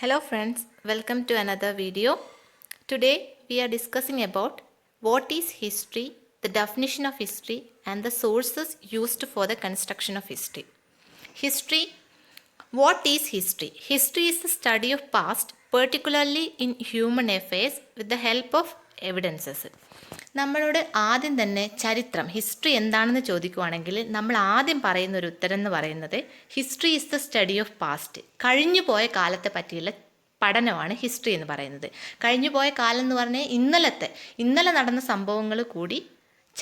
Hello friends, welcome to another video. Today we are discussing about what is history, the definition of history and the sources used for the construction of history. History. What is history? History is the study of past, particularly in human affairs with the help of evidences. നമ്മളോട് ആദ്യം തന്നെ ചരിത്രം history എന്താണെന്ന് ചോദിക്കുവാണെങ്കിൽ നമ്മൾ ആദ്യം പറയുന്ന ഒരു ഉത്തരം എന്ന് പറയുന്നത് history is the study of past. കഴിഞ്ഞു പോയ കാലത്തെ പറ്റിയുള്ള പഠനമാണ് ഹിസ്റ്ററി എന്ന് പറയുന്നത്. കഴിഞ്ഞു പോയ കാലം എന്ന് പറഞ്ഞാൽ ഇന്നലെ നടന്ന സംഭവങ്ങൾ കൂടി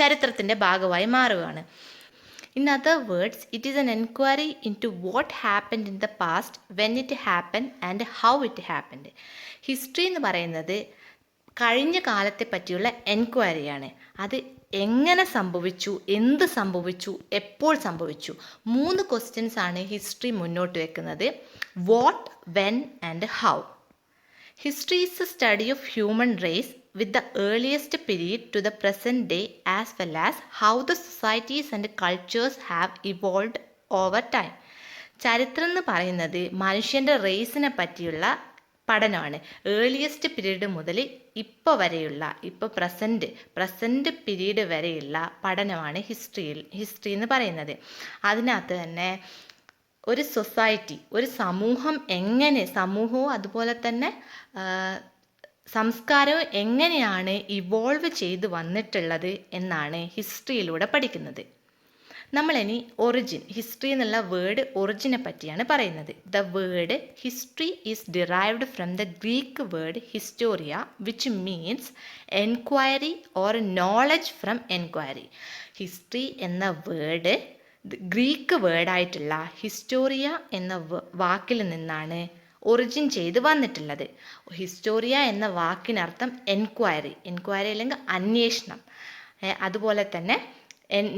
ചരിത്രത്തിൻ്റെ ഭാഗമായി മാറുകയാണ്. In other words, it is an inquiry into what happened in the past, when it happened and how it happened. History എന്ന് പറയുന്നത് കഴിഞ്ഞ കാലത്തെ പറ്റിയുള്ള എൻക്വയറിയാണ്. അത് എങ്ങനെ സംഭവിച്ചു, എന്ത് സംഭവിച്ചു, എപ്പോൾ സംഭവിച്ചു, 3 ക്വസ്റ്റ്യൻസ് ആണ് ഹിസ്റ്ററി മുന്നോട്ട് വെക്കുന്നത്. What, when and how. History is the study of human race with the earliest period to the present day as well as how the societies and cultures have evolved over time. ചരിത്രം എന്ന് പറയുന്നത് മനുഷ്യൻ്റെ റേസിനെ പറ്റിയുള്ള പഠനമാണ്. Earliest period മുതൽ ഇപ്പോൾ present period വരെയുള്ള പഠനമാണ് ഹിസ്റ്ററി എന്ന് പറയുന്നത്. അതിനകത്ത് തന്നെ ഒരു സൊസൈറ്റി, ഒരു സമൂഹവും അതുപോലെ തന്നെ സംസ്കാരവും എങ്ങനെയാണ് ഇവോൾവ് ചെയ്ത് വന്നിട്ടുള്ളത് എന്നാണ് ഹിസ്റ്ററിയിലൂടെ പഠിക്കുന്നത്. നമ്മളിനി ഹിസ്റ്ററി എന്നുള്ള വേർഡ് ഒറിജിനെ പറ്റിയാണ് പറയുന്നത്. The word history is derived from the Greek word Historia which means enquiry or knowledge from enquiry. History എന്ന വേർഡ് ഗ്രീക്ക് വേർഡായിട്ടുള്ള ഹിസ്റ്റോറിയ എന്ന വാക്കിൽ നിന്നാണ് ഒറിജിൻ ചെയ്ത് വന്നിട്ടുള്ളത്. ഹിസ്റ്റോറിയ എന്ന വാക്കിനർത്ഥം എൻക്വയറി അല്ലെങ്കിൽ അന്വേഷണം. അതുപോലെ തന്നെ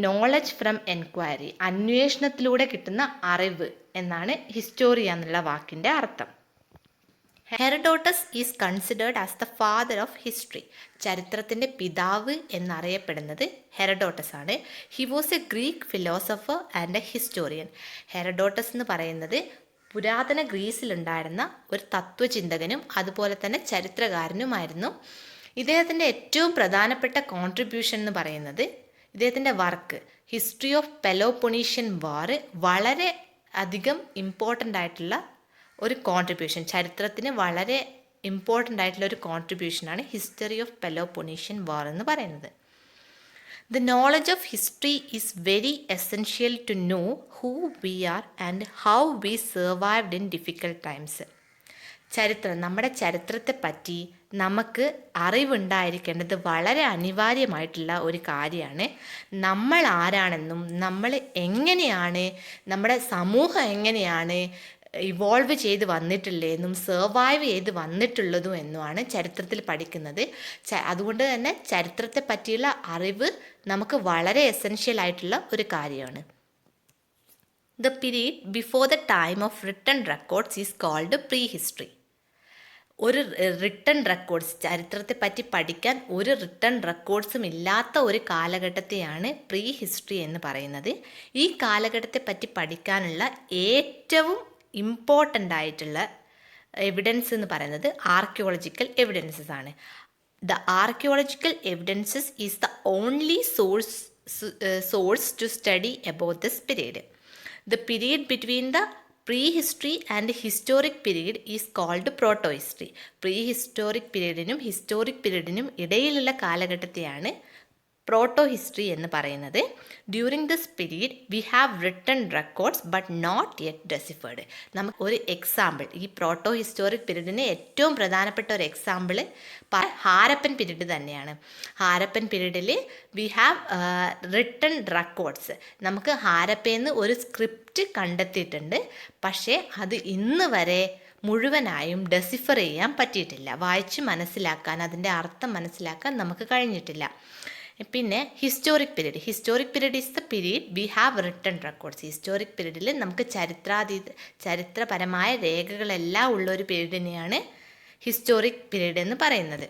നോളജ് ഫ്രം എൻക്വയറി, അന്വേഷണത്തിലൂടെ കിട്ടുന്ന അറിവ് എന്നാണ് ഹിസ്റ്റോറിയ എന്നുള്ള വാക്കിൻ്റെ അർത്ഥം. Herodotus is considered as the father of history. ചരിത്രത്തിൻ്റെ പിതാവ് എന്നറിയപ്പെടുന്നത് ഹെറഡോട്ടസ് ആണ്. He was A Greek philosopher and A historian. Herodotus എന്ന് പറയുന്നത് പുരാതന ഗ്രീസിലുണ്ടായിരുന്ന ഒരു തത്വചിന്തകനും അതുപോലെ തന്നെ ചരിത്രകാരനുമായിരുന്നു. ഇദ്ദേഹത്തിൻ്റെ ഏറ്റവും പ്രധാനപ്പെട്ട കോൺട്രിബ്യൂഷൻ എന്ന് പറയുന്നത് ഇദ്ദേഹത്തിൻ്റെ വർക്ക് ഹിസ്റ്ററി ഓഫ് പെലോപ്പൊണീഷ്യൻ വാർ വളരെ അധികം ഇമ്പോർട്ടൻ്റ് ആയിട്ടുള്ള ഒരു കോൺട്രിബ്യൂഷൻ, ചരിത്രത്തിന് വളരെ ഇമ്പോർട്ടൻ്റ് ആയിട്ടുള്ള ഒരു കോൺട്രിബ്യൂഷനാണ് ഹിസ്റ്ററി ഓഫ് പെലോപ്പൊണീഷ്യൻ വാർ എന്ന് പറയുന്നത്. The knowledge of history is very essential to know who we are and how we survived in difficult times. നമ്മുടെ ചരിത്രത്തെ പറ്റി നമുക്ക് അറിവുണ്ടായിരിക്കേണ്ടത് വളരെ അനിവാര്യമായിട്ടുള്ള ഒരു കാര്യമാണ്. നമ്മൾ ആരാണെന്നും നമ്മൾ എങ്ങനെയാണ്, നമ്മുടെ സമൂഹം എങ്ങനെയാണ് ഇവോൾവ് ചെയ്ത് വന്നിട്ടുള്ളതെന്നും സർവൈവ് ചെയ്ത് വന്നിട്ടുള്ളതും എന്നുമാണ് ചരിത്രത്തിൽ പഠിക്കുന്നത്. അതുകൊണ്ട് തന്നെ ചരിത്രത്തെ പറ്റിയുള്ള അറിവ് നമുക്ക് വളരെ എസെൻഷ്യൽ ആയിട്ടുള്ള ഒരു കാര്യമാണ്. The period before the time of written records is called prehistory. ഒരു റിട്ടൺ റെക്കോർഡ്സ്, ചരിത്രത്തെ പറ്റി പഠിക്കാൻ ഒരു റിട്ടൺ റെക്കോർഡ്സും ഇല്ലാത്ത ഒരു കാലഘട്ടത്തെയാണ് പ്രീ ഹിസ്റ്ററി എന്ന് പറയുന്നത്. ഈ കാലഘട്ടത്തെ പറ്റി പഠിക്കാനുള്ള ഏറ്റവും ഇമ്പോർട്ടൻ്റ് ആയിട്ടുള്ള എവിഡൻസ് എന്ന് പറയുന്നത് ആർക്കിയോളജിക്കൽ എവിഡൻസസ് ആണ്. The archaeological evidences is the only source to study about this period. The period between the prehistory and historic period is called protohistory. Prehistoric പീരീഡിനും ഹിസ്റ്റോറിക് പീരീഡിനും ഇടയിലുള്ള കാലഘട്ടത്തെയാണ് പ്രോട്ടോ ഹിസ്റ്ററി എന്ന് പറയുന്നത്. During this period we have written records but not yet deciphered. നമുക്ക് ഒരു example, ഈ proto historic പീരീഡിന് ഏറ്റവും പ്രധാനപ്പെട്ട ഒരു എക്സാമ്പിൾ ഹാരപ്പൻ പീരീഡ് തന്നെയാണ്. ഹാരപ്പൻ പീരീഡിൽ വി ഹാവ് റിട്ടൺ റെക്കോർഡ്സ്. നമുക്ക് ഹാരപ്പയെന്ന് ഒരു സ്ക്രിപ്റ്റ് കണ്ടെത്തിയിട്ടുണ്ട്, പക്ഷേ അത് ഇന്ന് വരെ മുഴുവനായും ഡെസിഫർ ചെയ്യാൻ പറ്റിയിട്ടില്ല. വായിച്ച് മനസ്സിലാക്കാൻ, അതിൻ്റെ അർത്ഥം മനസ്സിലാക്കാൻ നമുക്ക് കഴിഞ്ഞിട്ടില്ല. പിന്നെ historic period is the period we have written records. Historic പീരീഡിൽ നമുക്ക് ചരിത്രപരമായ രേഖകളെല്ലാം ഉള്ള ഒരു പീരീഡിനെയാണ് ഹിസ്റ്റോറിക് പീരീഡ് എന്ന് പറയുന്നത്.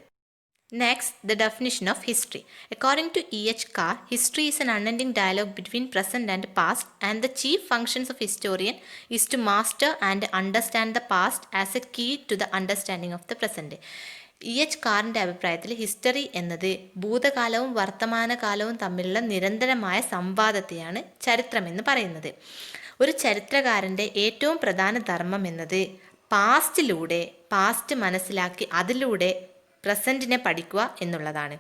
Next, the definition of history. According to E.H. Carr, history is an unending dialogue between present and past, and the chief functions of historian is to master and understand the past as a key to the understanding of the present. E.H. കാറിൻ്റെ അഭിപ്രായത്തിൽ history എന്നത് ഭൂതകാലവും വർത്തമാനകാലവും തമ്മിലുള്ള നിരന്തരമായ സംവാദത്തെയാണ് ചരിത്രമെന്ന് പറയുന്നത്. ഒരു ചരിത്രകാരൻ്റെ ഏറ്റവും പ്രധാന ധർമ്മം എന്നത് പാസ്റ്റ് മനസ്സിലാക്കി അതിലൂടെ പ്രസൻറ്റിനെ പഠിക്കുക എന്നുള്ളതാണ്.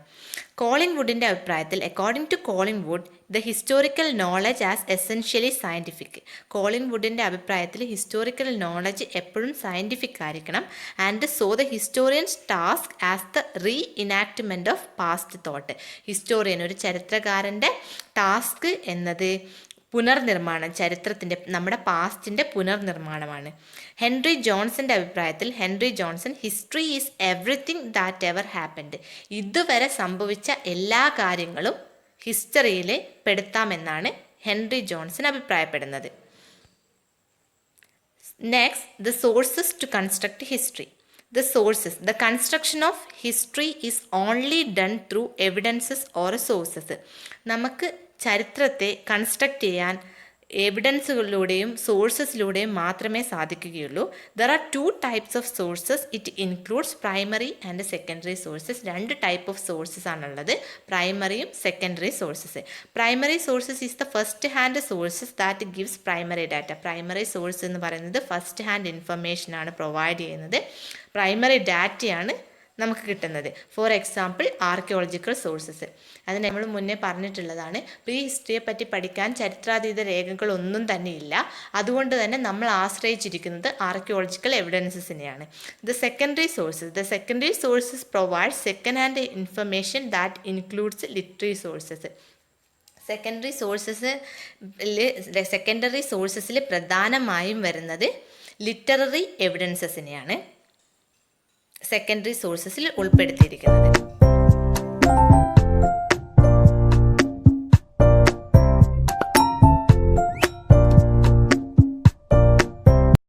കോളിംഗ് വുഡിൻ്റെ അഭിപ്രായത്തിൽ according to Collingwood the historical knowledge as essentially scientific. കോളിംഗ് വുഡിൻ്റെ അഭിപ്രായത്തിൽ ഹിസ്റ്റോറിക്കൽ നോളജ് എപ്പോഴും സയൻറ്റിഫിക് ആയിരിക്കണം. And so the historians task as the reenactment of past thought. Historian, ഒരു ചരിത്രകാരൻ്റെ ടാസ്ക് എന്നത് പുനർനിർമ്മാണം, ചരിത്രത്തിൻ്റെ നമ്മുടെ പാസ്റ്റിൻ്റെ പുനർനിർമ്മാണമാണ്. ഹെൻറി ജോൺസൻ്റെ അഭിപ്രായത്തിൽ history is everything that ever happened. ഇതുവരെ സംഭവിച്ച എല്ലാ കാര്യങ്ങളും ഹിസ്റ്ററിയിൽ പെടുത്താമെന്നാണ് ഹെൻറി ജോൺസൺ അഭിപ്രായപ്പെടുന്നത്. Next, the sources to construct history. The construction of history is only done through evidences or sources. നമുക്ക് ചരിത്രത്തെ കൺസ്ട്രക്റ്റ് ചെയ്യാൻ എവിഡൻസുകളിലൂടെയും സോഴ്സസിലൂടെയും മാത്രമേ സാധിക്കുകയുള്ളൂ. There are 2 types of sources. It includes primary and secondary sources. 2 type of sources ആണുള്ളത്, പ്രൈമറിയും secondary sources. Primary sources is the first hand sources that gives primary data. Primary source എന്ന് പറയുന്നത് ഫസ്റ്റ് ഹാൻഡ് ഇൻഫർമേഷനാണ് provide ചെയ്യുന്നത്, primary ഡാറ്റയാണ് നമുക്ക് കിട്ടുന്നത്. For example archaeological sources. അതിന് നമ്മൾ മുന്നേ പറഞ്ഞിട്ടുള്ളതാണ്, പ്രീ ഹിസ്റ്ററിയെ പറ്റി പഠിക്കാൻ ചരിത്രാതീത രേഖകളൊന്നും തന്നെ ഇല്ല. അതുകൊണ്ട് തന്നെ നമ്മൾ ആശ്രയിച്ചിരിക്കുന്നത് ആർക്കിയോളജിക്കൽ എവിഡൻസസിനെയാണ്. The secondary sources provide second hand information that includes literary sources. Secondary സോഴ്സസിൽ പ്രധാനമായും വരുന്നത് ലിറ്റററി എവിഡൻസസിനെയാണ് സെക്കൻഡറി സോഴ്സസിൽ ഉൾപ്പെടുത്തിയിരിക്കുന്നത്.